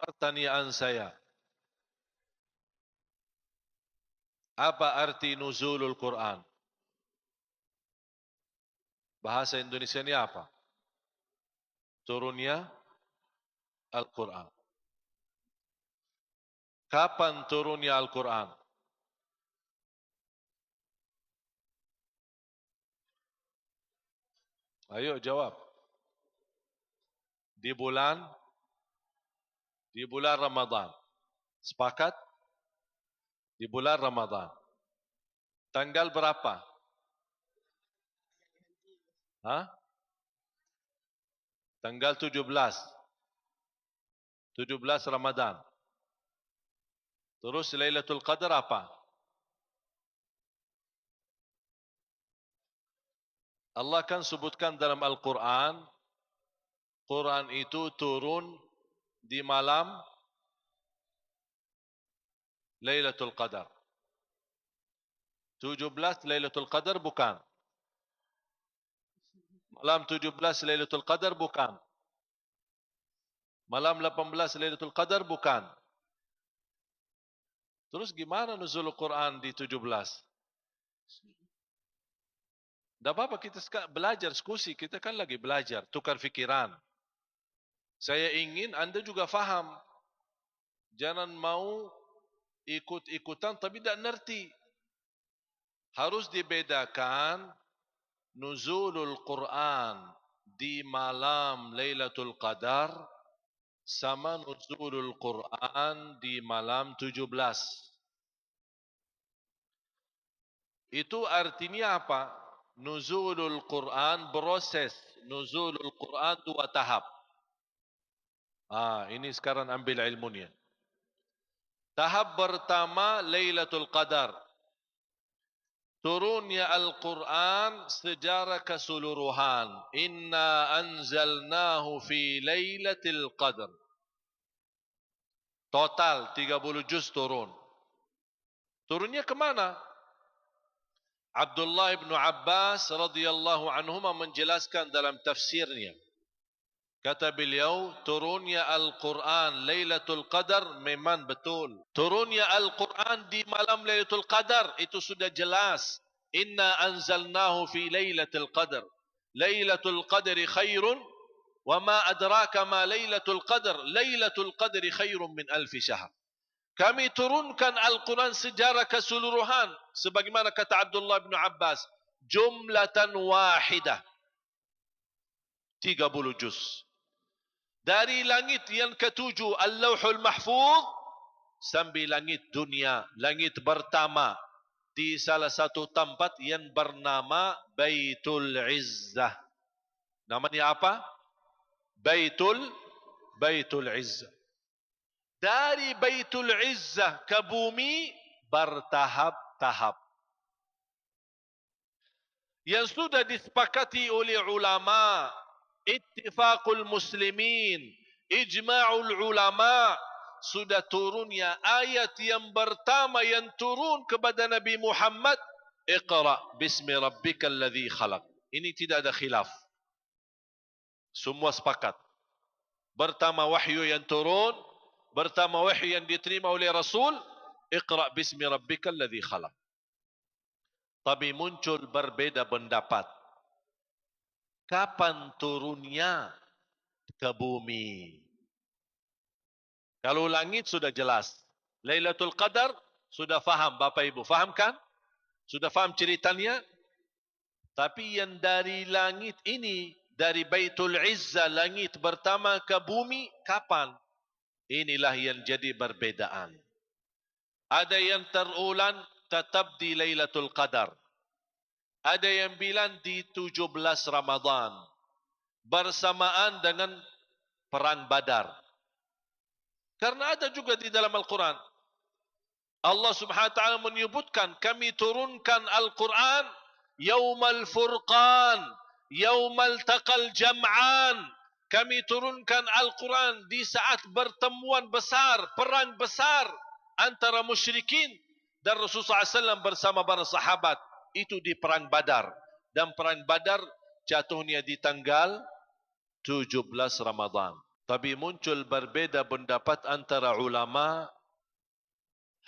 Pertanyaan saya, apa arti nuzulul Quran? Bahasa Indonesia ini apa? Turunnya Al-Quran. Kapan turunnya Al-Quran? Ayo jawab. Di bulan Ramadan. Sepakat? Di bulan Ramadan. Tanggal berapa? Hah? Tanggal 17. 17 Ramadan. Terus Lailatul Qadar apa? Allah kan sebutkan dalam Al-Quran, Quran itu turun di malam Lailatul Qadar. 17 Lailatul Qadar bukan. Malam 17 Lailatul Qadar bukan. Malam 18 Lailatul Qadar bukan. Terus gimana nuzul Quran di 17? Tidak apa-apa, kita belajar, diskusi. Kita kan lagi belajar, tukar fikiran. Saya ingin Anda juga faham. Jangan mau ikut-ikutan tapi tidak ngerti. Harus dibedakan nuzulul Quran di malam Lailatul Qadar sama nuzulul Quran di malam 17. Itu artinya apa? Nuzulul Quran proses. Nuzulul Quran 2 tahap. Ini sekarang ambil ilmunya. Tahap pertama Lailatul Qadar. Turunnya Al-Quran secara keseluruhan. Inna anzalnahu fi Lailatul Qadar. Total 30 juz turun. Turunnya ke mana? Abdullah bin Abbas radhiyallahu anhuma menjelaskan dalam tafsirnya. Kata beliau, turunnya Al-Quran Lailatul Qadar memang betul. Turunnya Al-Quran di malam Lailatul Qadar itu sudah jelas. Inna anzalnahu fi Lailatul Qadar. Lailatul Qadri khairun wa ma adraka ma Lailatul Qadar. Lailatul Qadri khairun min alfi syahr. Kami turunkan Al-Quran secara keseluruhan. Sebagaimana kata Abdullah bin Abbas. Jumlatan wahidah. 30 juz. Dari langit yang ketujuh. Al-Lawhul Mahfuz. Sampai langit dunia. Langit pertama. Di salah satu tempat yang bernama Baitul Izzah. Namanya apa? Baitul Izzah. Dari Baitul Izzah ke bumi bertahap-tahap. Yang sudah disepakati oleh ulama, ittifaqul muslimin, ijma'ul ulama, sudah turunnya ayat yang pertama yang turun kepada Nabi Muhammad, Iqra bismi rabbikal ladzi khalaq. Ini tidak ada khilaf. Semua sepakat. Pertama wahyu yang turun, pertama wahyu yang diterima oleh Rasul, Iqra bismi rabbikal ladzi khalaq. Tapi muncul berbeda pendapat. Kapan turunnya ke bumi? Kalau langit sudah jelas. Lailatul Qadar sudah faham Bapak Ibu. Faham kan? Sudah faham ceritanya? Tapi yang dari langit ini, dari Baitul Izzah, langit pertama ke bumi, kapan? Inilah yang jadi perbedaan. Ada yang terulang tetap di Lailatul Qadar. Ada yang bilang di 17 Ramadan. Bersamaan dengan Perang Badar. Karena ada juga di dalam Al-Quran. Allah subhanahu wa ta'ala menyebutkan, kami turunkan Al-Quran, Yawmal Furqan, Yawmal Taqal Jam'an. Kami turunkan Al-Quran di saat bertemuan besar, perang besar antara musyrikin dan Rasulullah SAW bersama para sahabat. Itu di perang Badar. Dan perang Badar jatuhnya di tanggal 17 Ramadan. Tapi muncul berbeza pendapat antara ulama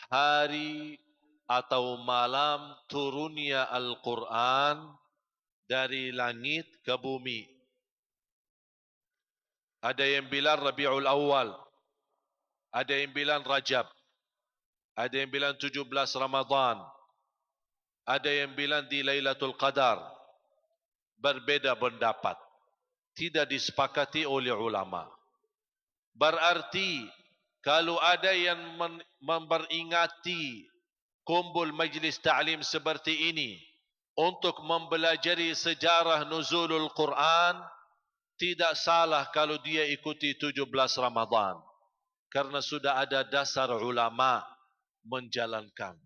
hari atau malam turunnya Al-Quran dari langit ke bumi. Ada yang bilang Rabiul Awal, ada yang bilang Rajab, ada yang bilang 17 Ramadan, ada yang bilang di Lailatul Qadar. Berbeza pendapat, tidak disepakati oleh ulama. Berarti kalau ada yang memperingati kumpul majlis ta'lim seperti ini untuk mempelajari sejarah nuzulul Quran, tidak salah kalau dia ikuti 17 Ramadan, karena sudah ada dasar ulama menjalankan.